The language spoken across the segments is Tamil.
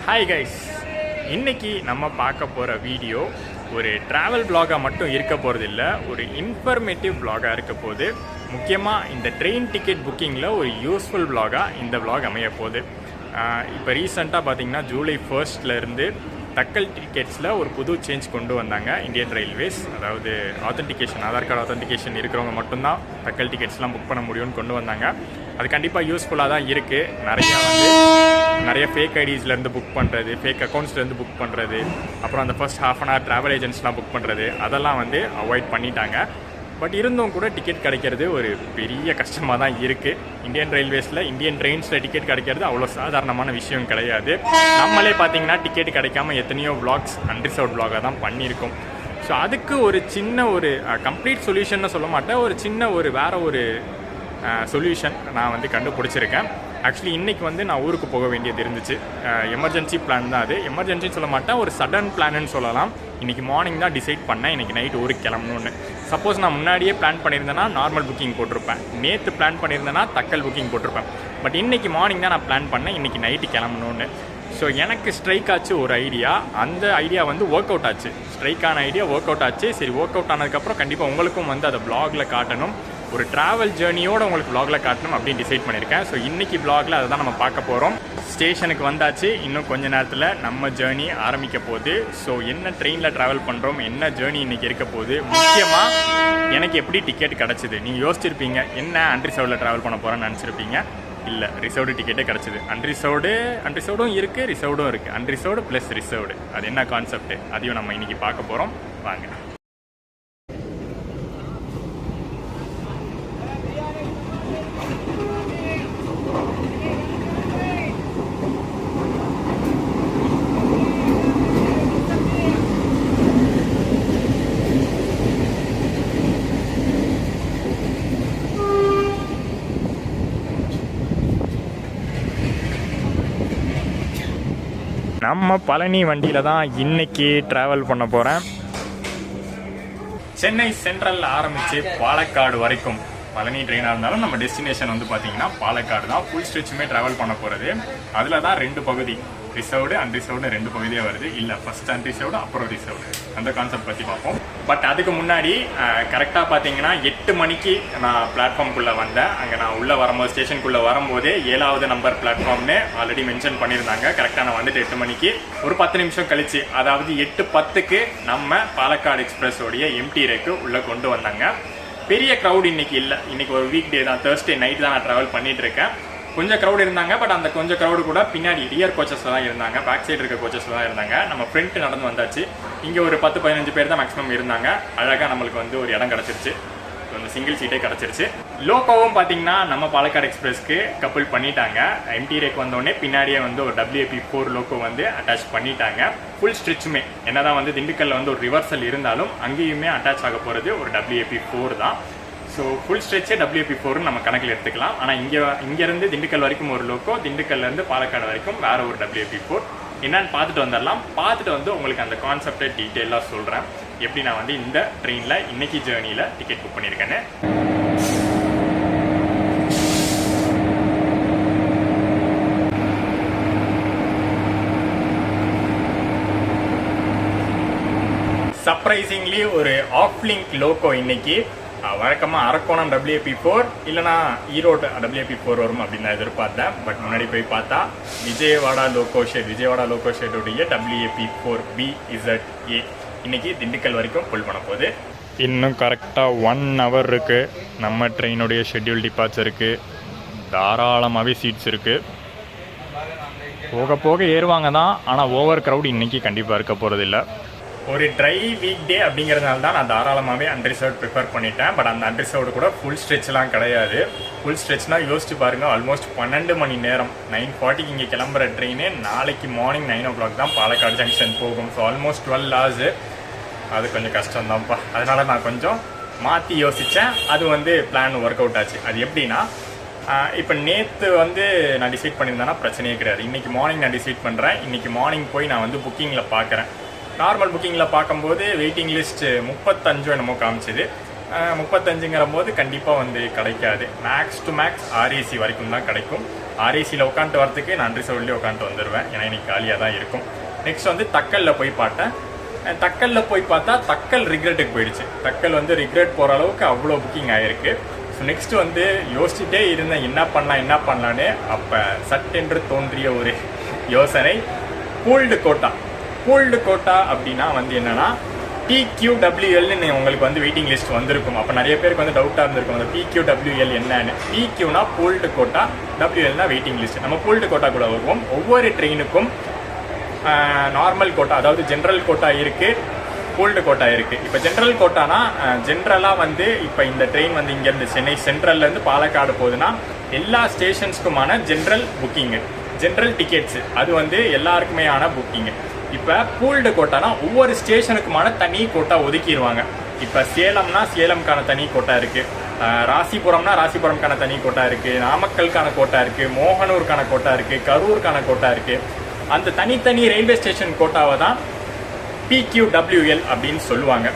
ஹாய் கைஸ், இன்னைக்கு நம்ம பார்க்க போகிற வீடியோ ஒரு ட்ராவல் vlog-ஆ மட்டும் இருக்க போகிறது இல்லை, ஒரு இன்ஃபர்மேட்டிவ் vlog-ஆ இருக்க போகுது. முக்கியமாக இந்த ட்ரெயின் டிக்கெட் புக்கிங்கில் ஒரு யூஸ்ஃபுல் vlog-ஆ இந்த vlog அமைய போகுது. இப்போ ரீசெண்டாக பார்த்தீங்கன்னா ஜூலை 1 தக்கல் டிக்கெட்ஸில் ஒரு புது சேஞ்ச் கொண்டு வந்தாங்க இந்தியன் ரயில்வேஸ். அதாவது ஆத்தென்டிகேஷன், ஆதார் கார்டு ஆத்தென்டிகேஷன் இருக்கிறவங்க மட்டும்தான் தக்கல் டிக்கெட்ஸ்லாம் புக் பண்ண முடியும்னு கொண்டு வந்தாங்க. அது கண்டிப்பாக யூஸ்ஃபுல்லாக தான் இருக்குது. நிறைய ஃபேக் ஐடிஸ்லேருந்து புக் பண்ணுறது, ஃபேக் அக்கௌண்ட்ஸ்லேருந்து புக் பண்ணுறது, அப்புறம் அந்த ஃபர்ஸ்ட் ½ hour ட்ராவல் ஏஜென்ட்ஸ்லாம் புக் பண்ணுறது, அதெல்லாம் அவாய்ட் பண்ணிட்டாங்க. பட் இருந்தும் கூட டிக்கெட் கிடைக்கிறது ஒரு பெரிய கஷ்டமாக தான் இருக்குது. இந்தியன் ரயில்வேஸில், இந்தியன் ட்ரெயின்ஸில் டிக்கெட் கிடைக்கிறது அவ்வளோ சாதாரணமான விஷயம் கிடையாது. நம்மளே பார்த்தீங்கன்னா டிக்கெட் கிடைக்காம எத்தனையோ vlogs அன்ரிசர்வ்ட் vlog-ஆக தான் பண்ணியிருக்கோம். ஸோ அதுக்கு ஒரு சின்ன ஒரு கம்ப்ளீட் சொல்யூஷன்னு சொல்ல மாட்டேன், ஒரு சின்ன வேறு ஒரு சொல்யூஷன் நான் கண்டுபிடிச்சிருக்கேன். ஆக்சுவலி இன்றைக்கி நான் ஊருக்கு போக வேண்டியது இருந்துச்சு. எமர்ஜென்சி பிளான் தான் அது. எமர்ஜென்சின்னு சொல்ல மாட்டேன், ஒரு சடன் பிளான்னு சொல்லலாம். இன்றைக்கி மார்னிங் தான் டிசைட் பண்ணேன் இன்றைக்கி நைட் ஊருக்கு கிளம்பணுன்னு. சப்போஸ் நான் முன்னாடியே பிளான் பண்ணியிருந்தேன்னா நார்மல் புக்கிங் போட்டிருப்பேன், நேற்று பிளான் பண்ணியிருந்தேன்னா தக்கல் புக்கிங் போட்டிருப்பேன். பட் இன்றைக்கி மார்னிங் தான் நான் பிளான் பண்ணேன் இன்றைக்கி நைட்டு கிளம்பணுன்னு. ஸோ எனக்கு ஸ்ட்ரைக் ஆச்சு ஒரு ஐடியா. அந்த ஐடியா ஒர்க் அவுட் ஆச்சு. ஸ்ட்ரைக்கான ஐடியா ஒர்க் அவுட் ஆச்சு. சரி, ஒர்க் அவுட் ஆனதுக்கப்புறம் கண்டிப்பாக உங்களுக்கும் அதை வ்ளாகில் காட்டணும், ஒரு ட்ராவல் ஜேர்னியோடு உங்களுக்கு வ்ளாகில் காட்டணும் அப்படின்னு டிசைட் பண்ணியிருக்கேன். ஸோ இன்றைக்கி வ்ளாகில் அதை தான் நம்ம பார்க்க போகிறோம். ஸ்டேஷனுக்கு வந்தாச்சு, இன்னும் கொஞ்ச நேரத்தில் நம்ம ஜேர்னி ஆரம்பிக்க போகுது. ஸோ என்ன ட்ரெயினில் ட்ராவல் பண்ணுறோம், என்ன ஜேர்னி இன்றைக்கி இருக்க போகுது, முக்கியமாக எனக்கு எப்படி டிக்கெட் கிடச்சிது. நீங்கள் யோசிச்சிருப்பீங்க என்ன அன்ரிசர்வ்டில் ட்ராவல் பண்ண போகிறேன்னு நினச்சிருப்பீங்க. இல்லை, ரிசர்வ்டு டிக்கெட்டே கிடச்சிது. அன்ரிசர்வ்டும் இருக்குது, ரிசர்வ்டும் இருக்குது. அன்ரிசர்வ்டு ப்ளஸ் ரிசர்வ்டு, அது என்ன கான்செப்ட், அதையும் நம்ம இன்றைக்கி பார்க்க போகிறோம். வாங்க. நம்ம பழனி வண்டியில் தான் இன்றைக்கி ட்ராவல் பண்ண போகிறேன். சென்னை சென்ட்ரல் ஆரம்பித்து பாலக்காடு வரைக்கும் பழனி ட்ரெயினாக இருந்தாலும் நம்ம டெஸ்டினேஷன் பார்த்தீங்கன்னா பாலக்காடு தான். ஃபுல் ஸ்ட்ரெச்சுமே ட்ராவல் பண்ண போகிறது. அதில் தான் 2 பகுதி, ரிசர்வ்டு அன்ரிசர்வ்டு 2 பகுதியாக வருது. இல்லை, ஃபஸ்ட் அன்ரிசர்வ்டு அப்புறம் ரிசர்வ்டு, அந்த கான்செப்ட் பற்றி பார்ப்போம். பட் அதுக்கு முன்னாடி கரெக்டாக பார்த்தீங்கன்னா 8 மணிக்கு நான் பிளாட்ஃபார்முக்குள்ளே வந்தேன். அங்கே நான் உள்ளே வரும்போது, ஸ்டேஷனுக்குள்ளே வரும்போதே 7வது நம்பர் பிளாட்ஃபார்ம்னு ஆல்ரெடி மென்ஷன் பண்ணியிருந்தாங்க. கரெக்டாக நான் 8 மணிக்கு ஒரு 10 நிமிஷம் கழிச்சு, அதாவது 8:10க்கு நம்ம பாலக்காடு எக்ஸ்பிரஸோடைய எம்டி ரேக்கு உள்ளே கொண்டு வந்தாங்க. பெரிய க்ரௌட் இன்னைக்கு இல்லை. இன்னைக்கு ஒரு வீக் டே தான், Thursday நைட் தான் நான் ட்ராவல் பண்ணிட்டு இருக்கேன். கொஞ்சம் க்ரௌட் இருந்தாங்க. பட் அந்த கொஞ்சம் க்ரௌடு கூட பின்னாடி ரியர் கோச்சஸில் தான் இருந்தாங்க, பேக் சைடு இருக்க கோச்சஸில் தான் இருந்தாங்க. நம்ம ஃப்ரண்ட் நடந்து வந்தாச்சு. இங்கே ஒரு 10-15 பேர் தான் மேக்ஸிமம் இருந்தாங்க. அழகாக நம்மளுக்கு ஒரு இடம் கிடச்சிருச்சு, அந்த சிங்கிள் சீட்டே கிடச்சிருச்சு. லோகோவும் பார்த்தீங்கன்னா நம்ம பாலக்காடு எக்ஸ்பிரஸ்க்கு கப்புள் பண்ணிட்டாங்க. எம்டி ரேக் வந்தோடனே பின்னாடியே ஒரு WAP4 லோகோ அட்டாச் பண்ணிட்டாங்க. ஃபுல் ஸ்ட்ரிச்சுமே என்னதான் திண்டுக்கல்ல ஒரு ரிவர்சல் இருந்தாலும் அங்கேயுமே அட்டாச் ஆக போகிறது ஒரு WAP4 தான். ஸோ ஃபுல் ஸ்ட்ரெச்சே WAP4 நம்ம கணக்கில் எடுத்துக்கலாம். ஆனால் இங்கேருந்து திண்டுக்கல் வரைக்கும் ஒரு லோக்கோ, திண்டுக்கல்லேருந்து பாலக்காடு வரைக்கும் வேறு ஒரு WAP4 என்னன்னு பார்த்துட்டு வந்துடலாம். பார்த்துட்டு உங்களுக்கு அந்த கான்செப்டை டீட்டெயிலாக சொல்கிறேன், எப்படி நான் இந்த ட்ரெயினில் இன்னைக்கு ஜேர்னியில் டிக்கெட் புக் பண்ணியிருக்கேன்னு. சர்ப்ரைசிங்லி ஒரு ஆஃப்லிங்க் லோக்கோ இன்னைக்கு. வழக்கமாக அரக்கோணம் WAP4 இல்லைனா ஈரோடு WAP4 வரும் அப்படின்னு நான் எதிர்பார்த்தேன். பட் முன்னாடி போய் பார்த்தா விஜயவாடா லோகோ ஷெட்டுடைய WAP4 BZA இன்னைக்கு திண்டுக்கல் வரைக்கும் புல் பண்ண போகுது. இன்னும் கரெக்டாக 1 hour இருக்குது நம்ம ட்ரெயினுடைய ஷெட்யூல் டிபார்ச்சருக்கு. தாராளமாகவே சீட்ஸ் இருக்குது. போக போக ஏறுவாங்க தான், ஆனால் ஓவர் க்ரௌட் இன்றைக்கி கண்டிப்பாக இருக்க போகிறதில்ல. ஒரு ட்ரை வீக் டே அப்படிங்கிறதுனால தான் நான் தாராளமாகவே அன்ரிசர்வ்ட் ப்ரிஃபர் பண்ணிட்டேன். பட் அந்த அன்ரிசர்வ்டு கூட ஃபுல் ஸ்ட்ரெச்லாம் கிடையாது. ஃபுல் ஸ்ட்ரெச்னால் யோசிச்சு பாருங்கள், ஆல்மோஸ்ட் 12 மணி நேரம். 9:40க்கு இங்கே கிளம்புற ட்ரெயினு நாளைக்கு மார்னிங் 9 o'clock தான் பாலக்காடு ஜங்ஷன் போகும். So almost 12 hours. அது கொஞ்சம் கஷ்டம்தான்ப்பா. அதனால் நான் கொஞ்சம் மாற்றி யோசித்தேன். அது பிளான் ஒர்க் அவுட் ஆச்சு. அது எப்படின்னா, இப்போ நேற்று நான் டிசைட் பண்ணியிருந்தேன்னா பிரச்சனையே கிடையாது. இன்றைக்கி மார்னிங் நான் டிசைட் பண்ணுறேன். இன்றைக்கி மார்னிங் போய் நான் புக்கிங்கில் பார்க்குறேன். நார்மல் புக்கிங்கில் பார்க்கும்போது வெயிட்டிங் லிஸ்ட் 35 என்னமோ காமிச்சிது. 35ங்கிற போது கண்டிப்பாக கிடைக்காது. மேக்ஸ் டு மேக்ஸ் RAC வரைக்கும் தான் கிடைக்கும். ஆர்ஏசியில் உட்காந்துட்டு வரதுக்கு நான் அன்ரிசர்வ்லேயே உட்காந்துட்டு வந்துடுவேன், ஏன்னா இன்னைக்கு காலியாக தான் இருக்கும். நெக்ஸ்ட் வந்து தக்கலில் போய் பார்த்தேன். தக்கலில் போய் பார்த்தா தக்கல் ரிக்ரெட்டுக்கு போயிடுச்சு. தக்கல் வந்து ரிக்ரெட் போகிற அளவுக்கு அவ்வளோ புக்கிங் ஆகிருக்கு. ஸோ நெக்ஸ்ட் வந்து யோசிச்சுட்டே இருந்தேன் என்ன பண்ணலான்னு. அப்போ சட்டென்று தோன்றிய ஒரு யோசனை பூல்டு கோட்டா அப்படின்னா வந்து என்னென்னா PQWLன்னு உங்களுக்கு வந்து வெயிட்டிங் லிஸ்ட் வந்திருக்கும். அப்போ நிறைய பேருக்கு வந்து டவுட்டாக இருந்திருக்கும் அந்த PQWL என்னன்னு. PQனா பூல்டு கோட்டா, WLனா வெயிட்டிங் லிஸ்ட். நம்ம பூல்டு கோட்டா கூட வருவோம். ஒவ்வொரு ட்ரெயினுக்கும் நார்மல் கோட்டா, அதாவது ஜென்ரல் கோட்டா இருக்குது, பூல்டு கோட்டா இருக்குது. இப்போ ஜென்ரல் கோட்டானா ஜென்ரலாக வந்து இப்போ இந்த ட்ரெயின் வந்து இங்கேருந்து சென்னை சென்ட்ரல்லேருந்து பாலக்காடு போகுதுன்னா எல்லா ஸ்டேஷன்ஸ்க்குமான ஜென்ரல் புக்கிங்கு, ஜென்ரல் டிக்கெட்ஸு, அது வந்து எல்லாருக்குமே ஆன புக்கிங்கு. இப்போ பூல்டு கோட்டானா ஒவ்வொரு ஸ்டேஷனுக்குமான தனி கோட்டா ஒதுக்கிடுவாங்க. இப்போ சேலம்னா சேலம்கான தனி கோட்டா இருக்குது, ராசிபுரம்னா ராசிபுரம்கான தனி கோட்டா இருக்குது, நாமக்கலுக்கான கோட்டா இருக்குது, மோகனூருக்கான கோட்டா இருக்குது, கரூருக்கான கோட்டா இருக்குது. அந்த தனித்தனி ரயில்வே ஸ்டேஷன் கோட்டாவை தான் PQWL அப்படின்னு சொல்லுவாங்க.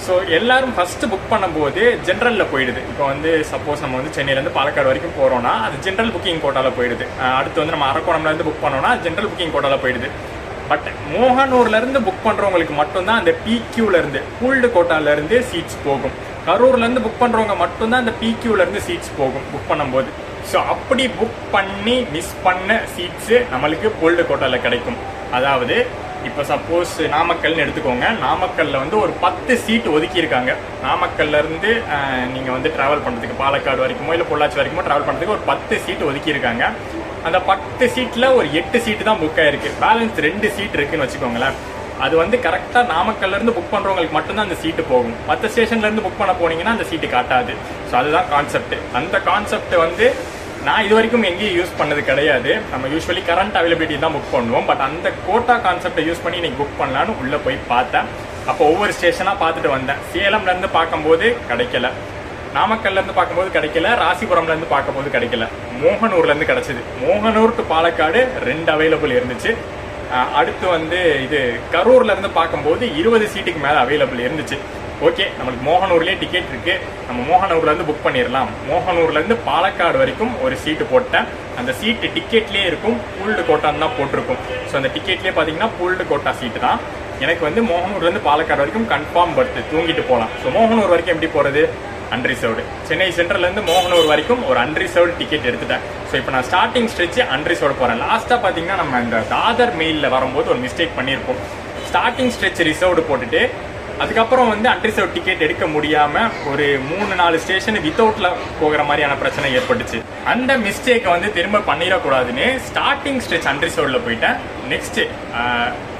ஸோ எல்லாரும் ஃபஸ்ட்டு புக் பண்ணும்போது ஜென்ரலில் போயிடுது. இப்போ வந்து சப்போஸ் நம்ம வந்து சென்னையிலேருந்து பாலக்காடு வரைக்கும் போகிறோன்னா அது ஜென்ரல் புக்கிங் கோட்டாவில் போயிடுது. அடுத்து வந்து நம்ம அரக்கோணம்லேருந்து புக் பண்ணோன்னா ஜென்ரல் புக்கிங் கோட்டாவில் போயிடுது. பட் மோகனூர்லேருந்து புக் பண்ணுறவங்களுக்கு மட்டும்தான் அந்த PQலேருந்து பூல்டு கோட்டாலேருந்து சீட்ஸ் போகும். கரூர்லேருந்து புக் பண்ணுறவங்க மட்டும்தான் அந்த PQலேருந்து சீட்ஸ் போகும் புக் பண்ணும்போது. ஸோ அப்படி புக் பண்ணி மிஸ் பண்ண சீட்ஸு நம்மளுக்கு பூல்டு கோட்டாவில் கிடைக்கும். அதாவது இப்போ சப்போஸ் நாமக்கல்னு எடுத்துக்கோங்க, நாமக்கல்லில் வந்து ஒரு 10 சீட் ஒதுக்கியிருக்காங்க. நாமக்கல்லேருந்து நீங்கள் வந்து ட்ராவல் பண்ணுறதுக்கு பாலக்காடு வரைக்குமோ இல்லை பொள்ளாச்சி வரைக்குமோ ட்ராவல் பண்ணுறதுக்கு ஒரு 10 சீட் ஒதுக்கியிருக்காங்க. அந்த 10 சீட்டில் ஒரு 8 சீட்டு தான் புக் ஆகிருக்கு. பேலன்ஸ் 2 சீட் இருக்குதுன்னு வச்சுக்கோங்களேன். அது வந்து கரெக்டாக நாமக்கல்லேருந்து புக் பண்ணுறவங்களுக்கு மட்டும்தான் அந்த சீட்டு போகும். மற்ற ஸ்டேஷன்லேருந்து புக் பண்ண போனீங்கன்னா அந்த சீட்டு காட்டாது. ஸோ அதுதான் கான்செப்ட். அந்த கான்செப்ட் வந்து நான் இது வரைக்கும் எங்கேயும் யூஸ் பண்ணது கிடையாது. நம்ம யூஸ்வலி கரண்ட் அவைலபிலிட்டி தான் புக் பண்ணுவோம். பட் அந்த கோட்டா கான்செப்டை யூஸ் பண்ணி இன்னைக்கு புக் பண்ணலான்னு உள்ளே போய் பார்த்தேன். அப்போ ஒவ்வொரு ஸ்டேஷனாக பார்த்துட்டு வந்தேன். சேலம்லேருந்து பார்க்கும்போது கிடைக்கல, நாமக்கல்லேருந்து பார்க்கும்போது கிடைக்கல, ராசிபுரம்லேருந்து பார்க்கும்போது கிடைக்கல, மோகனூர்லேருந்து கிடச்சிது. மோகனூர் டு பாலக்காடு 2 அவைலபிள் இருந்துச்சு. அடுத்து வந்து இது கரூர்லேருந்து பார்க்கும்போது 20 சீட்டுக்கு மேலே அவைலபிள் இருந்துச்சு. ஓகே, நம்மளுக்கு மோகனூர்லேயே டிக்கெட் இருக்குது, நம்ம மோகனூர்லேருந்து புக் பண்ணிடலாம். மோகனூர்லேருந்து பாலக்காடு வரைக்கும் ஒரு சீட்டு போட்டேன். அந்த சீட்டு டிக்கெட்லேயே இருக்கும், பூல்டு கோட்டான்னு தான் போட்டிருக்கும். ஸோ அந்த டிக்கெட்லேயே பார்த்தீங்கன்னா பூல்டு கோட்டா சீட்டு தான். எனக்கு வந்து மோகனூர்லேருந்து பாலக்காடு வரைக்கும் கன்ஃபார்ம் பர்த்து, தூங்கிட்டு போகலாம். ஸோ மோகனூர் வரைக்கும் எப்படி போகிறது? அன்ரிசர்வ்டு. சென்னை சென்ட்ரல்லேருந்து மோகனூர் வரைக்கும் ஒரு அன்ரிசர்வ்டு டிக்கெட் எடுத்துட்டேன். ஸோ இப்போ நான் ஸ்டார்டிங் ஸ்ட்ரெச்சு அன்ரிசர்வ்டு போகிறேன். லாஸ்ட்டாக பார்த்தீங்கன்னா நம்ம இந்த தாதர் மெயிலில் வரும்போது ஒரு மிஸ்டேக் பண்ணியிருப்போம். ஸ்டார்டிங் ஸ்ட்ரெச் ரிசர்வ்டு போட்டுட்டு அதுக்கப்புறம் வந்து அன்ரிசர்வ் டிக்கெட் எடுக்க முடியாமல் ஒரு 3-4 ஸ்டேஷன் வித்தவுட்ல போகிற மாதிரியான பிரச்சனை ஏற்பட்டுச்சு. அந்த மிஸ்டேக்கை வந்து திரும்ப பண்ணிடக்கூடாதுன்னு ஸ்டார்டிங் ஸ்ட்ரெச் அன்ரிசர்வ்டில் போயிட்டேன். நெக்ஸ்ட்டு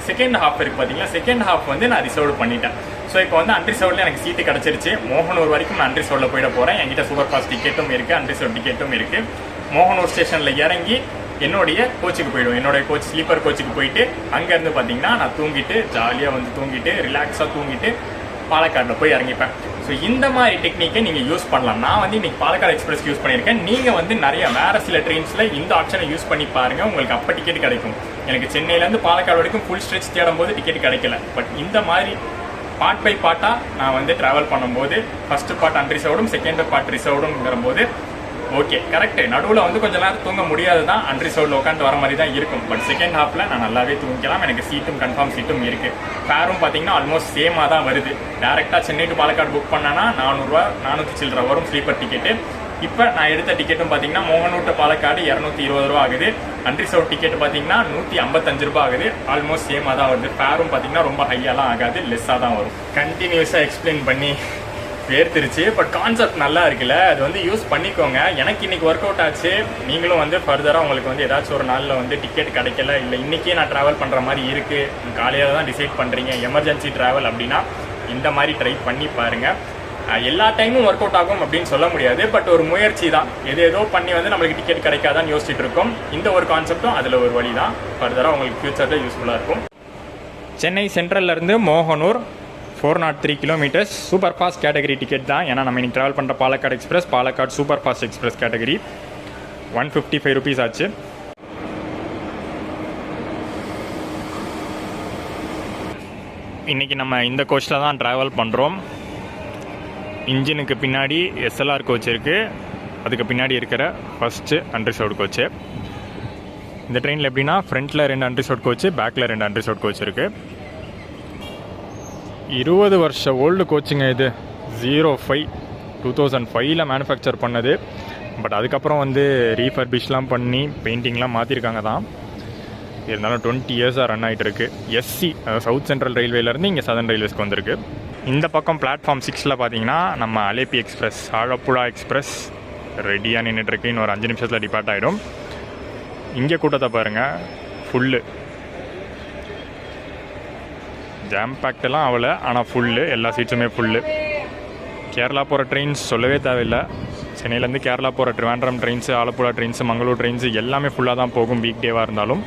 செகண்ட் ஹாஃப் இருக்குது பார்த்தீங்களா, செகண்ட் ஹாஃப் வந்து நான் ரிசர்வ் பண்ணிட்டேன். ஸோ இப்போ வந்து அன்ரிசர்வ்டில் எனக்கு சீட்டு கிடச்சிருச்சு. மோகனூர் வரைக்கும் நான் அன்ரிசர்வ்டில் போயிட போகிறேன். என்கிட்ட சூப்பர் ஃபாஸ்ட் டிக்கெட்டும் இருக்குது, அன்ரிசர்வ் டிக்கெட்டும் இருக்குது. மோகனூர் ஸ்டேஷனில் இறங்கி என்னுடைய கோச்சுக்கு போயிடுவேன். என்னுடைய கோச் ஸ்லீப்பர் கோச்சுக்கு போயிட்டு அங்கேருந்து பார்த்தீங்கன்னா நான் தூங்கிட்டு ஜாலியாக வந்து தூங்கிட்டு ரிலாக்ஸாக தூங்கிட்டு பாலக்காடில் போய் இறங்கிப்பேன். ஸோ இந்த மாதிரி டெக்னிக்கை நீங்கள் யூஸ் பண்ணலாம். நான் வந்து இன்றைக்கி பாலக்காடு எக்ஸ்பிரஸ் யூஸ் பண்ணியிருக்கேன். நீங்கள் வந்து நிறைய வேறு சில ட்ரெயின்ஸில் இந்த ஆப்ஷனை யூஸ் பண்ணி பாருங்கள், உங்களுக்கு அப்போ டிக்கெட் கிடைக்கும். எனக்கு சென்னையிலேருந்து பாலக்காடு வரைக்கும் ஃபுல் ஸ்ட்ரெச் தேடும் போது டிக்கெட் கிடைக்கல. பட் இந்த மாதிரி பார்ட் பை பார்ட்டாக நான் வந்து ட்ராவல் பண்ணும்போது ஃபஸ்ட்டு பார்ட் அன்ரிசர்வ்டும் செகண்ட் பார்ட் ரிசர்வ்டுங்கிற போது ஓகே கரெக்டு. நடுவில் வந்து கொஞ்சம் நேரம் தூங்க முடியாது தான், அன்ரிசர்வ்டில் உட்காந்து வர மாதிரி தான் இருக்கும். பட் செகண்ட் ஹாஃபில் நான் நல்லாவே தூங்கிக்கலாம். எனக்கு சீட்டும் கன்ஃபார்ம் சீட்டும் இருக்குது. ஃபேரும் பார்த்தீங்கன்னா ஆல்மோஸ்ட் சேமாக தான் வருது. டேரெக்டாக சென்னை டு பாலக்காடு புக் பண்ணேன்னா 400 400 சில்லரை வரும் ஸ்லீப்பர் டிக்கெட்டு. இப்போ நான் எடுத்த டிக்கெட்டும் பார்த்தீங்கன்னா மோகனூர் டு பாலக்காடு 220 ரூபா ஆகுது. அன்ரிசர்வ் டிக்கெட் பார்த்தீங்கன்னா 155 ரூபா ஆகுது. ஆல்மோஸ்ட் சேமாக தான் வருது. ஃபேரும் பார்த்தீங்கன்னா ரொம்ப ஹையாலாம் ஆகாது, லெஸ்ஸாக தான் வரும். கண்டினியூஸாக எக்ஸ்பிளைன் பண்ணி வேர்த்திருச்சு. பட் கான்செப்ட் நல்லா இருக்குல்ல, அது வந்து யூஸ் பண்ணிக்கோங்க. எனக்கு இன்றைக்கி ஒர்க் அவுட் ஆச்சு. நீங்களும் வந்து ஃபர்தராக உங்களுக்கு வந்து ஏதாச்சும் ஒரு நாளில் வந்து டிக்கெட் கிடைக்கல, இல்லை இன்றைக்கே நான் ட்ராவல் பண்ணுற மாதிரி இருக்குது, காலையில் தான் டிசைட் பண்ணுறீங்க, எமர்ஜென்சி ட்ராவல் அப்படின்னா இந்த மாதிரி ட்ரை பண்ணி பாருங்கள். எல்லா டைமும் ஒர்க் அவுட் ஆகும் அப்படின்னு சொல்ல முடியாது. பட் ஒரு முயற்சி தான். ஏதோ பண்ணி வந்து நம்மளுக்கு டிக்கெட் கிடைக்காதான்னு யோசிச்சுட்டு இருக்கோம். இந்த ஒரு கான்செப்டும் அதில் ஒரு வழி தான். ஃபர்தராக உங்களுக்கு ஃபியூச்சரில் யூஸ்ஃபுல்லாக இருக்கும். சென்னை சென்ட்ரல்லேருந்து Mohanur 403 kilometres super fast category ticket தான். ஏன்னா நம்ம இன்னைக்கு ட்ராவல் பண்ணுற Palakkad express Palakkad super fast express category 155 rupees ஆச்சு. இன்றைக்கி நம்ம இந்த கோச்சில் தான் ட்ராவல் பண்ணுறோம். இன்ஜினுக்கு பின்னாடி SLR கோச் இருக்குது, அதுக்கு பின்னாடி இருக்கிற ஃபஸ்ட்டு அன்ரிசர்வ்டு கோச்சு. இந்த ட்ரெயினில் எப்படின்னா ஃப்ரண்ட்டில் 2 அன்ரிசர்வ்ட் கோச்சு, பேக்கில் 2 அன்ரிசர்வ்ட் கோச் இருக்குது. 20 வருஷம் ஓல்டு கோச்சுங்க இது. 05 2005 மேனுஃபேக்சர் பண்ணது. பட் அதுக்கப்புறம் வந்து ரீஃபர்பிஷ்லாம் பண்ணி பெயிண்டிங்லாம் மாற்றிருக்காங்க தான். இருந்தாலும் 20 இயர்ஸாக ரன் ஆகிட்டு இருக்கு. எஸ்சி சவுத் சென்ட்ரல் ரயில்வேலேருந்து இங்கே சதர்ன் ரயில்வேஸ்க்கு வந்திருக்கு. இந்த பக்கம் பிளாட்ஃபார்ம் 6ல் பார்த்தீங்கன்னா நம்ம அலேப்பி எக்ஸ்பிரஸ், ஆழப்புழா எக்ஸ்பிரஸ் ரெடியாக நின்றுட்டுருக்கு. இன்னும் ஒரு 5 நிமிஷத்தில் டிபார்ட் ஆகிடும். இங்கே கூட்டத்தை பாருங்கள், ஃபுல்லு ஜாம் பேக்டெல்லாம் ஆகலை, ஆனால் ஃபுல்லு, எல்லா சீட்ஸுமே ஃபுல்லு. கேரளா போகிற ட்ரெயின்ஸ் சொல்லவே தேவையில்லை. சென்னையிலேருந்து கேரளா போகிற Trivandrum trains, Alappuzha trains, Mangalore trains எல்லாமே ஃபுல்லாக தான் போகும் வீக் டேவாக இருந்தாலும்.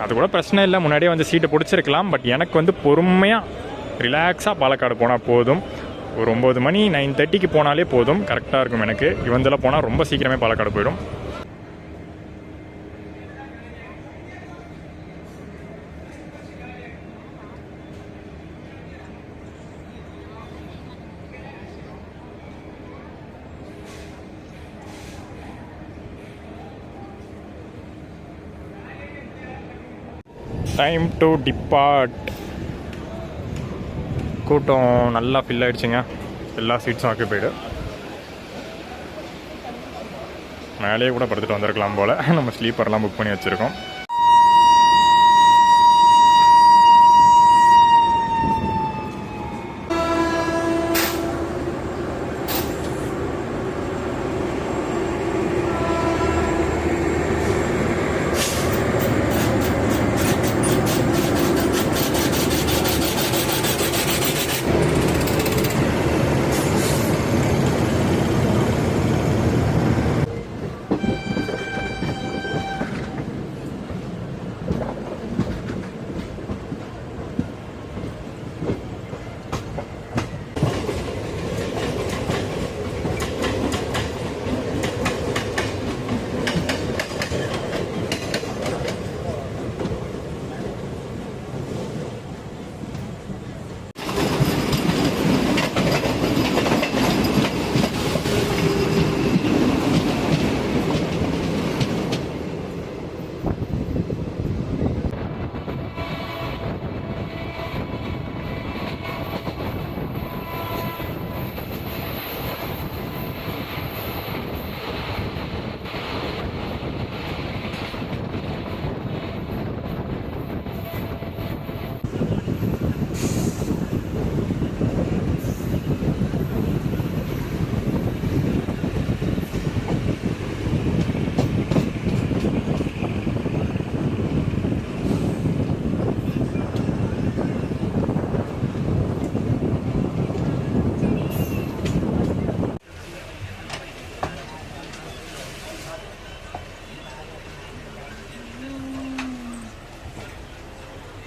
அது கூட பிரச்சனை இல்லை, முன்னாடியே வந்து சீட்டை பிடிச்சிருக்கலாம். பட் எனக்கு வந்து பொறுமையாக ரிலாக்ஸாக பாலக்காடு போனால் போதும். ஒரு 9 மணி 9:30க்கு போனாலே போதும், கரெக்டாக இருக்கும் எனக்கு. இவந்தில் போனால் ரொம்ப சீக்கிரமே பாலக்காடு போயிடும். Time to depart. கூட்டம் நல்லா ஃபில் ஆகிடுச்சிங்க. எல்லா சீட்ஸும் ஆக்கிபைடு. மேலேயே கூட படுத்துட்டு வந்திருக்கலாம் போல். நம்ம ஸ்லீப்பர்லாம் புக் பண்ணி வச்சுருக்கோம்.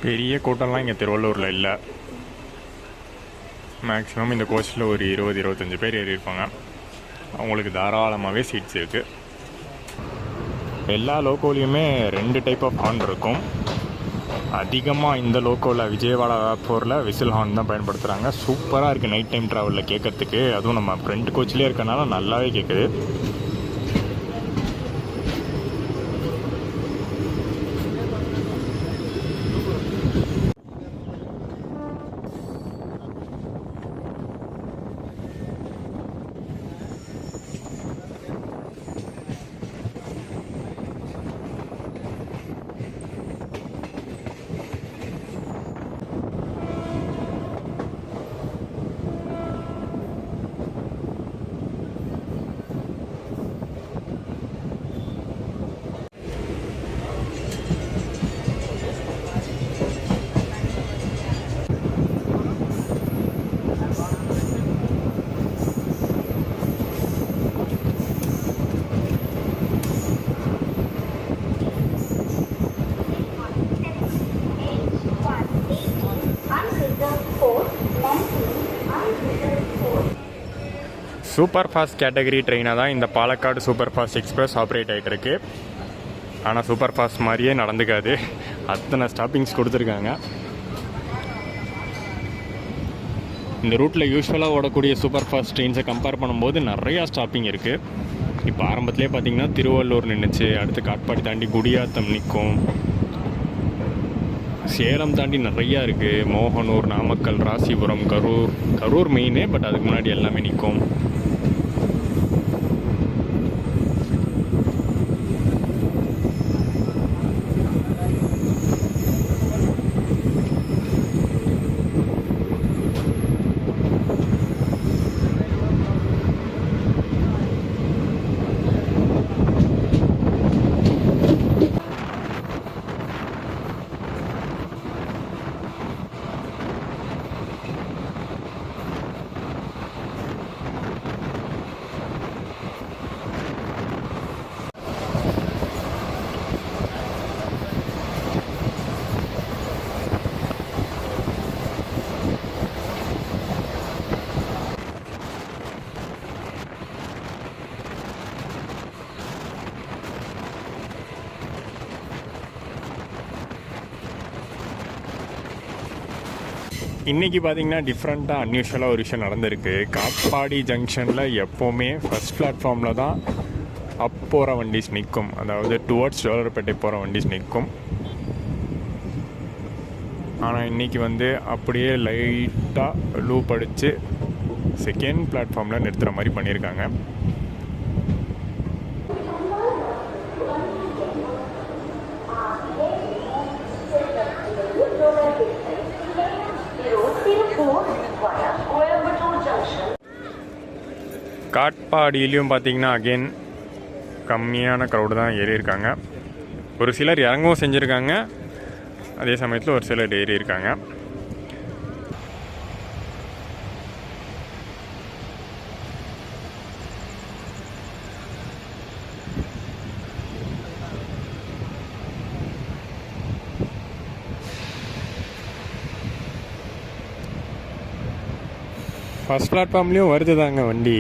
பெரிய கூட்டம்லாம் இங்கே திருவள்ளூரில் இல்லை. மேக்ஸிமம் இந்த கோச்சில் ஒரு 20-25 பேர் ஏறியிருப்பாங்க. அவங்களுக்கு தாராளமாகவே சீட்ஸ் இருக்குது. எல்லா லோக்கோலையுமே 2 டைப் ஆஃப் ஹார்ன் இருக்கும். அதிகமாக இந்த லோக்கோவில் விஜயவாடா வேப்பூரில் விசில் ஹார்ன் தான் பயன்படுத்துகிறாங்க. சூப்பராக இருக்குது நைட் டைம் ட்ராவலில் கேட்குறதுக்கு. அதுவும் நம்ம ஃப்ரண்ட் கோச்சிலே இருக்கனால நல்லாவே கேட்குது. சூப்பர் ஃபாஸ்ட் கேட்டகரி ட்ரெயினாக தான் இந்த Palakkad super fast express operate ஆகிட்டு இருக்கு. ஆனால் சூப்பர் ஃபாஸ்ட் மாதிரியே நடந்துக்காது. அத்தனை ஸ்டாப்பிங்ஸ் கொடுத்துருக்காங்க. இந்த ரூட்டில் யூஸ்வலாக ஓடக்கூடிய சூப்பர் ஃபாஸ்ட் ட்ரெயின்ஸை கம்பேர் பண்ணும்போது நிறையா ஸ்டாப்பிங் இருக்குது. இப்போ ஆரம்பத்துலேயே பார்த்தீங்கன்னா திருவள்ளூர் நின்றுச்சு, அடுத்து காட்பாடி தாண்டி குடியாத்தம் நிற்கும், சேலம் தாண்டி நிறையா இருக்குது, மோகனூர், நாமக்கல், ராசிபுரம், கரூர் மெயினு, பட் அதுக்கு முன்னாடி எல்லாமே நிற்கும். இன்றைக்கி பார்த்திங்கன்னா டிஃப்ரெண்ட்டாக அன்யூஷுவலாக ஒரு விஷயம் நடந்திருக்கு. காட்பாடி ஜங்ஷனில் எப்போவுமே ஃபஸ்ட் பிளாட்ஃபார்மில் தான் அப் போகிற வண்டிஸ் நிற்கும், அதாவது டுவர்ட்ஸ் ஜோலார்பேட்டை போகிற வண்டிஸ் நிற்கும். ஆனால் இன்றைக்கி வந்து அப்படியே லைட்டாக லூப் அடித்து செகண்ட் பிளாட்ஃபார்மில் நிறுத்துகிற மாதிரி பண்ணியிருக்காங்க. காட்பாடியிலையும் பார்த்தீங்கன்னா அகெயின் கம்மியான க்ரௌடு தான் ஏறியிருக்காங்க. ஒரு சிலர் இறங்கவும் செஞ்சுருக்காங்க, அதே சமயத்தில் ஒரு சிலர் ஏறியிருக்காங்க. ஃபஸ்ட் பிளாட்ஃபார்ம்லேயும் வருது தாங்க வண்டி.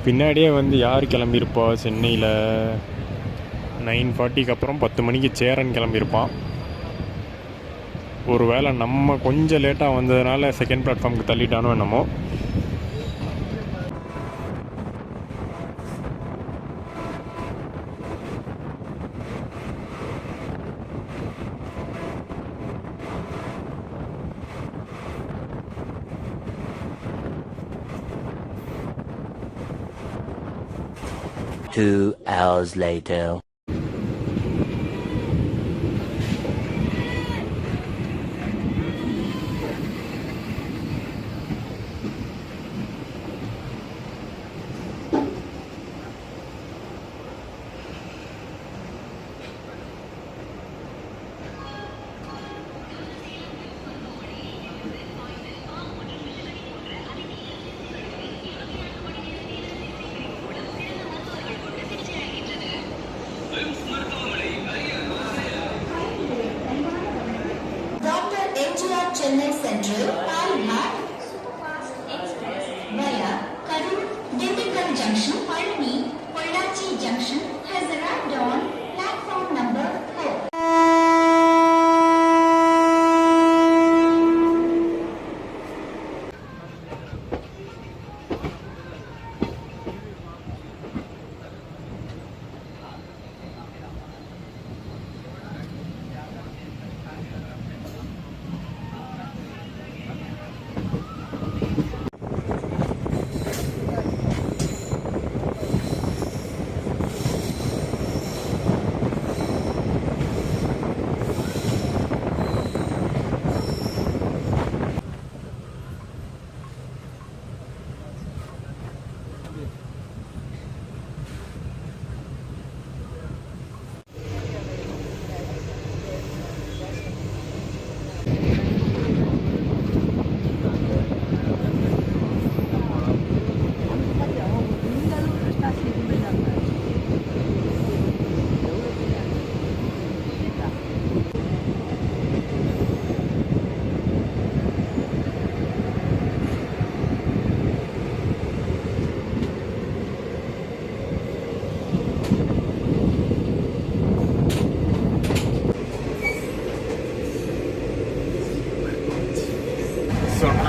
பின்னாடியே வந்து யார் கிளம்பியிருப்பா, சென்னையில் 9:40க்கு அப்புறம் 10 மணிக்கு சேரன் கிளம்பியிருப்பான். ஒரு வேளை நம்ம கொஞ்சம் லேட்டாக வந்ததுனால செகண்ட் பிளாட்ஃபார்முக்கு தள்ளிட்டானோ என்னமோ. Two hours later. Chennai Central, Palghat Express via Karur Dindigul Junction, Palani, Pollachi Junction has arrived on platform number 4.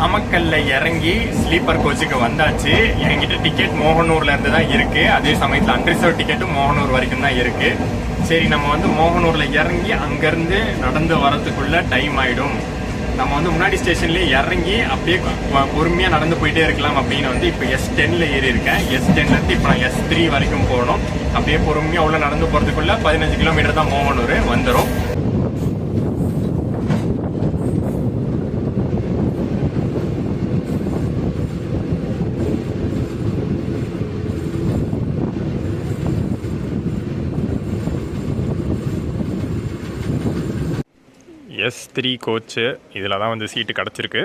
நாமக்கல்ல இறங்கி ஸ்லீப்பர் கோச்சுக்கு வந்தாச்சு. என்கிட்ட டிக்கெட் மோகனூர்ல இருந்து தான் இருக்கு. அதே சமயத்தில் அன்ரிசர்வ் டிக்கெட்டும் மோகனூர் வரைக்கும் தான் இருக்கு. சரி, நம்ம வந்து மோகனூர்ல இறங்கி அங்கிருந்து நடந்து வரதுக்குள்ள டைம் ஆயிடும். நம்ம வந்து முன்னாடி ஸ்டேஷன்லேயே இறங்கி அப்படியே பொறுமையாக நடந்து போயிட்டே இருக்கலாம் அப்படின்னு வந்து இப்போ S10ல ஏறி இருக்கேன். S10லேருந்து இப்போ நான் S3 வரைக்கும் போகணும். அப்படியே பொறுமையாக உள்ள நடந்து போகிறதுக்குள்ள 15 கிலோமீட்டர் தான் மோகனூர் வந்துடும். S3 கோச்சு இதில் தான் வந்து சீட்டு கிடச்சிருக்கு.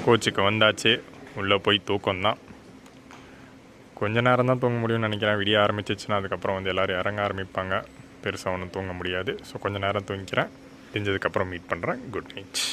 கோச்சுக்கு வந்தாச்சு. உள்ளே போய் தூக்கம்தான். கொஞ்ச நேரம் தான் தூங்க முடியும்னு நினைக்கிறேன். விடிய ஆரம்பிச்சிச்சுன்னா அதுக்கப்புறம் வந்து எல்லோரும் இறங்க ஆரம்பிப்பாங்க. பெருசாக ஒன்றும் தூங்க முடியாது. ஸோ கொஞ்சம் நேரம் தூங்கிக்கிறேன். தெரிஞ்சதுக்கப்புறம் மீட் பண்ணுறேன். Good night.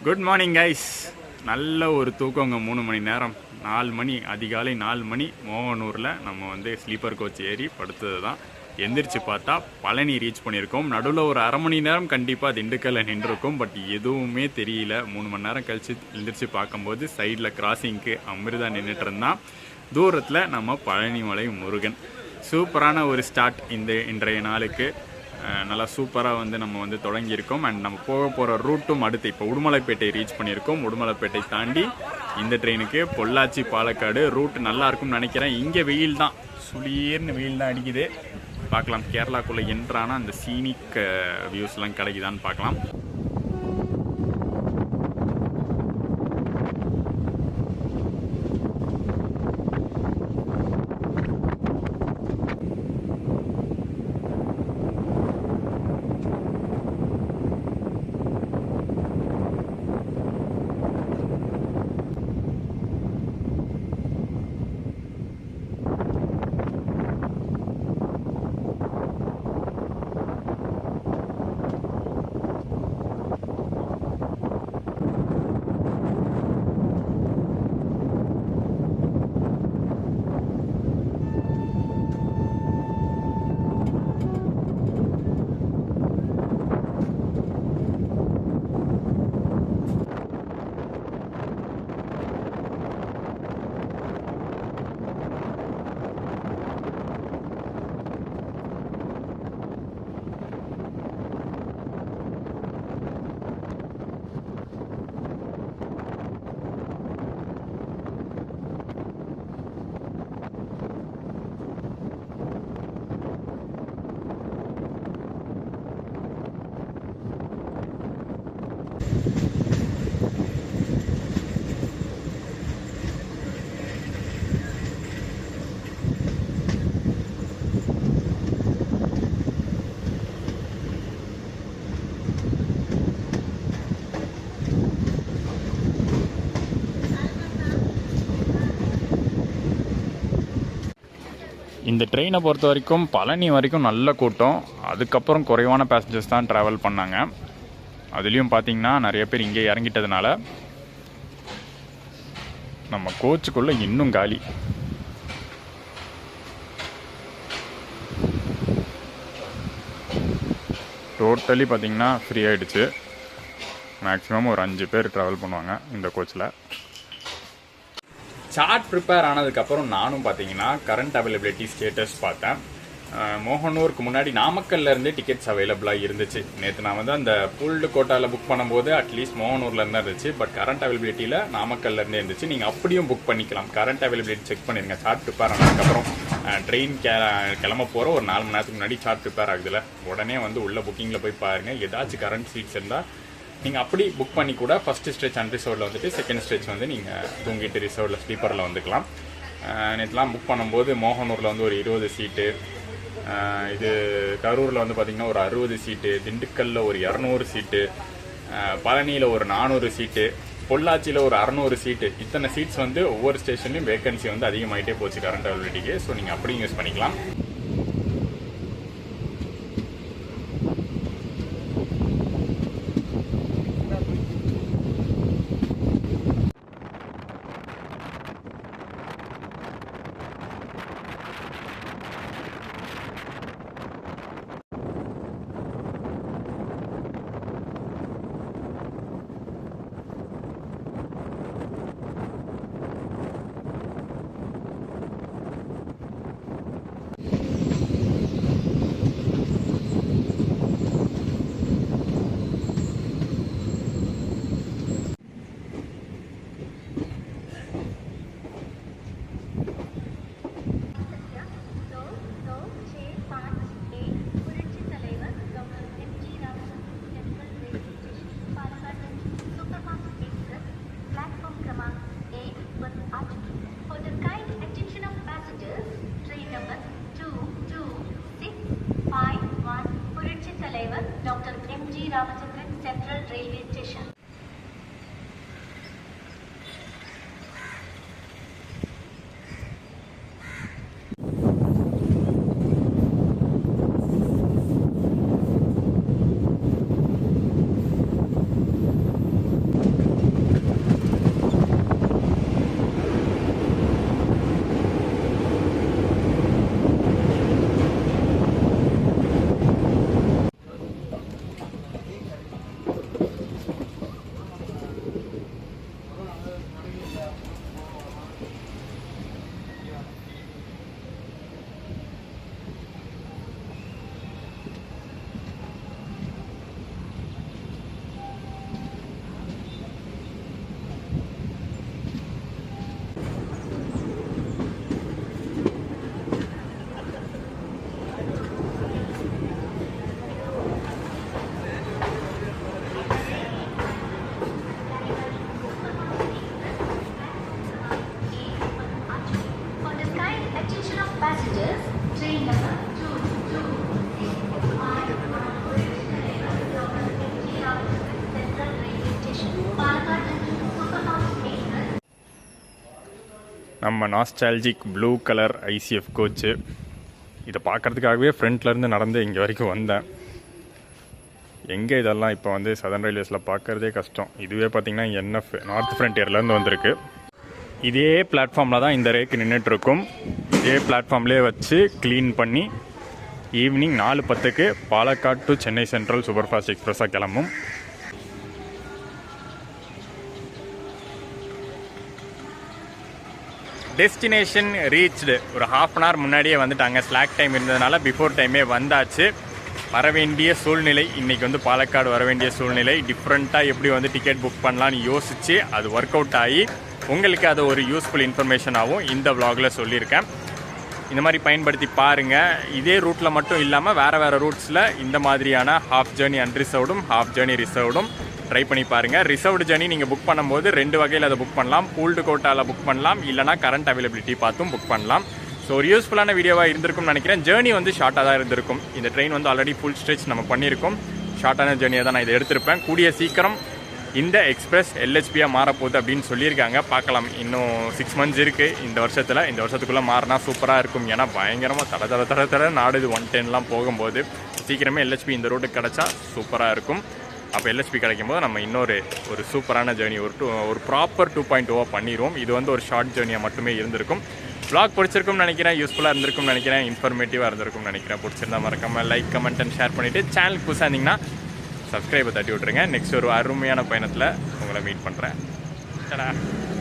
Good morning guys. நல்ல ஒரு தூக்கங்க. 3 மணி நேரம், 4 மணி, அதிகாலை 4 மணி மோகனூரில் நம்ம வந்து ஸ்லீப்பர் கோச் ஏறி படுத்தது தான். எந்திரிச்சு பார்த்தா பழனி ரீச் பண்ணியிருக்கோம். நடுவில் ஒரு அரை மணி நேரம் கண்டிப்பாக திண்டுக்கல்ல நின்றுருக்கும். பட் எதுவுமே தெரியல. 3 மணி நேரம் கழிச்சு எந்திரிச்சு பார்க்கும்போது சைடில் கிராசிங்க்கு அமிர்தா நின்றுட்டு இருந்தான். தூரத்தில் நம்ம பழனிமலை முருகன். சூப்பரான ஒரு ஸ்டார்ட் இன்றைய நாளுக்கு. நல்லா சூப்பராக வந்து நம்ம வந்து தொடங்கியிருக்கோம். அண்ட் நம்ம போக போகிற ரூட்டும் அடுத்து இப்போ உடுமலைப்பேட்டை ரீச் பண்ணியிருக்கோம். உடுமலைப்பேட்டை தாண்டி இந்த ட்ரெயினுக்கு பொள்ளாச்சி பாலக்காடு ரூட் நல்லா இருக்கும்னு நினைக்கிறேன். இங்கே வெயில் தான், சுளீர்னு வெயில் தான் அடிக்குது. பார்க்கலாம் கேரளாக்குள்ளே என்ட்ரானா அந்த சீனிக் வியூஸ்லாம் கிடைக்குதான்னு பார்க்கலாம். இந்த ட்ரெயினை பொறுத்த வரைக்கும் பழனி வரைக்கும் நல்ல கூட்டம். அதுக்கப்புறம் குறைவான பேசஞ்சர்ஸ் தான் ட்ராவல் பண்ணாங்க. அதுலேயும் பார்த்தீங்கன்னா நிறைய பேர் இங்கே இறங்கிட்டதுனால நம்ம கோச்சுக்குள்ளே இன்னும் காலி. டோட்டலி பார்த்தீங்கன்னா ஃப்ரீ ஆகிடுச்சு. மேக்ஸிமம் ஒரு 5 பேர் ட்ராவல் பண்ணுவாங்க இந்த கோச்சில். சார்ட் ப்ரிப்பேர் ஆனதுக்கப்புறம் நானும் பார்த்தீங்கன்னா கரண்ட் அவைலபிலிட்டி ஸ்டேட்டஸ் பார்த்தேன். மோகனூருக்கு முன்னாடி நாமக்கல்லேருந்தே டிக்கெட்ஸ் அவைலபிளாக இருந்துச்சு. நேற்று நான் வந்து அந்த பூல்டு கோட்டாவில் புக் பண்ணும்போது அட்லீஸ்ட் மோகனூர்லேருந்து இருந்துச்சு. பட் கரண்ட் அவைலபிலிட்டியில் நாமக்கல்லேருந்தே இருந்துச்சு. நீங்கள் அப்படியும் புக் பண்ணிக்கலாம். கரண்ட் அவைலபிலிட்டி செக் பண்ணிடுங்க. சார்ட் ப்ரிப்பேர் ஆனதுக்கப்புறம் ட்ரெயின் கிளம்ப போகிற ஒரு 4 மணி நேரத்துக்கு முன்னாடி சார்ட் ப்ரிப்பேர் ஆகுதுல்ல, உடனே வந்து உள்ள புக்கிங்கில் போய் பாருங்கள். ஏதாச்சும் கரண்ட் சீட்ஸ் இருந்தால் நீங்கள் அப்படி புக் பண்ணி கூட ஃபஸ்ட்டு ஸ்ட்ரெச் அன்ரிசர்வ்டில் வந்துட்டு செகண்ட் ஸ்ட்ரெச் வந்து நீங்கள் தூங்கிட்டு ரிசர்வ்டில் ஸ்லீப்பரில் வந்துக்கலாம். நேற்றுலாம் புக் பண்ணும்போது மோகனூரில் வந்து ஒரு 20 சீட்டு, இது கரூரில் வந்து பார்த்திங்கன்னா ஒரு 60 சீட்டு, திண்டுக்கல்லில் ஒரு 200 சீட்டு, பழனியில் ஒரு 400 சீட்டு, பொள்ளாச்சியில் ஒரு 600 சீட்டு, இத்தனை சீட்ஸ் வந்து ஒவ்வொரு ஸ்டேஷன்லையும் வேகன்சி வந்து அதிகமாகிட்டே போச்சு கரண்ட் அவைலபிலிட்டிக்கு. ஸோ நீங்கள் அப்படியும் யூஸ் பண்ணிக்கலாம். Dr. M.G. Ramachandran Central Railway Station. Passengers, train number 22651 Central Railway Station, Palakkad Superfast Express. நம்ம nostalgic blue colour ICF coach, இதை பார்க்குறதுக்காகவே ஃப்ரண்ட்லேருந்து நடந்து இங்கே வரைக்கும் வந்தேன். எங்கே இதெல்லாம் இப்போ வந்து சதர்ன் ரயில்வேஸில் பார்க்குறதே கஷ்டம். இதுவே பார்த்திங்கன்னா என்எஃப் நார்த் ஃப்ரண்டியர்லேருந்து வந்திருக்கு. இதே பிளாட்ஃபார்மில் தான் இந்த ரேக்கு நின்றுட்டுருக்கும். இதே பிளாட்ஃபார்ம்லேயே வச்சு க்ளீன் பண்ணி evening 4:10 Palakkad to Chennai central super fast எக்ஸ்பிரஸாக கிளம்பும். Destination reached. ஒரு ½ அன் ஹவர் முன்னாடியே வந்துட்டாங்க. ஸ்லாக் டைம் இருந்ததுனால பிஃபோர் டைமே வந்தாச்சு. வர வேண்டிய சூழ்நிலை இன்றைக்கி வந்து பாலக்காடு வர வேண்டிய சூழ்நிலை. டிஃப்ரெண்ட்டாக எப்படி வந்து டிக்கெட் புக் பண்ணலான்னு யோசித்து அது ஒர்க் அவுட் ஆகி உங்களுக்கு அது ஒரு யூஸ்ஃபுல் இன்ஃபர்மேஷனாகவும் இந்த vlogல சொல்லியிருக்கேன். இந்த மாதிரி பயன்படுத்தி பாருங்கள். இதே ரூட்டில் மட்டும் இல்லாமல் வேறு ரூட்ஸில் இந்த மாதிரியான ஹாஃப் ஜேர்னி அன்ரிசர்வ்டும் ஹாஃப் ஜேர்னி ரிசர்வ்டும் ட்ரை பண்ணி பாருங்கள். ரிசர்வ்டு ஜேர்னி நீங்கள் புக் பண்ணும்போது 2 வகையில் அதை புக் பண்ணலாம். பூல்டு கோட்டாவில் புக் பண்ணலாம், இல்லைனா கரண்ட் அவைலபிலிட்டி பார்த்தும் புக் பண்ணலாம். ஸோ ஒரு யூஸ்ஃபுல்லான வீடியோவாக இருந்திருக்கும்னு நினைக்கிறேன். ஜேர்னி வந்து ஷார்ட்டாக தான் இருந்திருக்கும். இந்த ட்ரெயின் வந்து ஆல்ரெடி ஃபுல் ஸ்ட்ரெச் நம்ம பண்ணியிருக்கோம். ஷார்ட்டான ஜேர்னியை தான் நான் இதை எடுத்திருப்பேன். கூடிய சீக்கிரம் இந்த எக்ஸ்பிரஸ் எல்ஹெச்பியாக மாறப்போகுது அப்படின்னு சொல்லியிருக்காங்க. பார்க்கலாம். இன்னும் 6 months இருக்குது இந்த வருஷத்தில். இந்த வருஷத்துக்குள்ளே மாறினா சூப்பராக இருக்கும். ஏன்னா பயங்கரமாக தட நாடு 110லாம் போகும்போது சீக்கிரமே எல்ஹெச்பி இந்த ரூட்டுக்கு கிடச்சா சூப்பராக இருக்கும். அப்போ எல்ஹெச்பி கிடைக்கும் போது நம்ம ஒரு சூப்பரான ஜேர்னி ஒரு ப்ராப்பர் 2.0 பண்ணிடுவோம். இது வந்து ஒரு ஷார்ட் ஜேர்னியாக மட்டுமே இருந்திருக்கும். vlog பிடிச்சிருக்கும்னு நினைக்கிறேன். யூஸ்ஃபுல்லாக இருந்திருக்கும்னு நினைக்கிறேன். இன்ஃபர்மேட்டிவாக இருந்திருக்கும்னு நினைக்கிறேன். பிடிச்சிருந்தா மறக்காமல் லைக், கமெண்ட் அண்ட் ஷேர் பண்ணிவிட்டு சேனலுக்கு புதுசாக இருந்தீங்கன்னா சப்ஸ்கிரைபை தட்டி விட்ருங்க. நெக்ஸ்ட் ஒரு அருமையான பயணத்தில் உங்களை மீட் பண்ணுறேன்.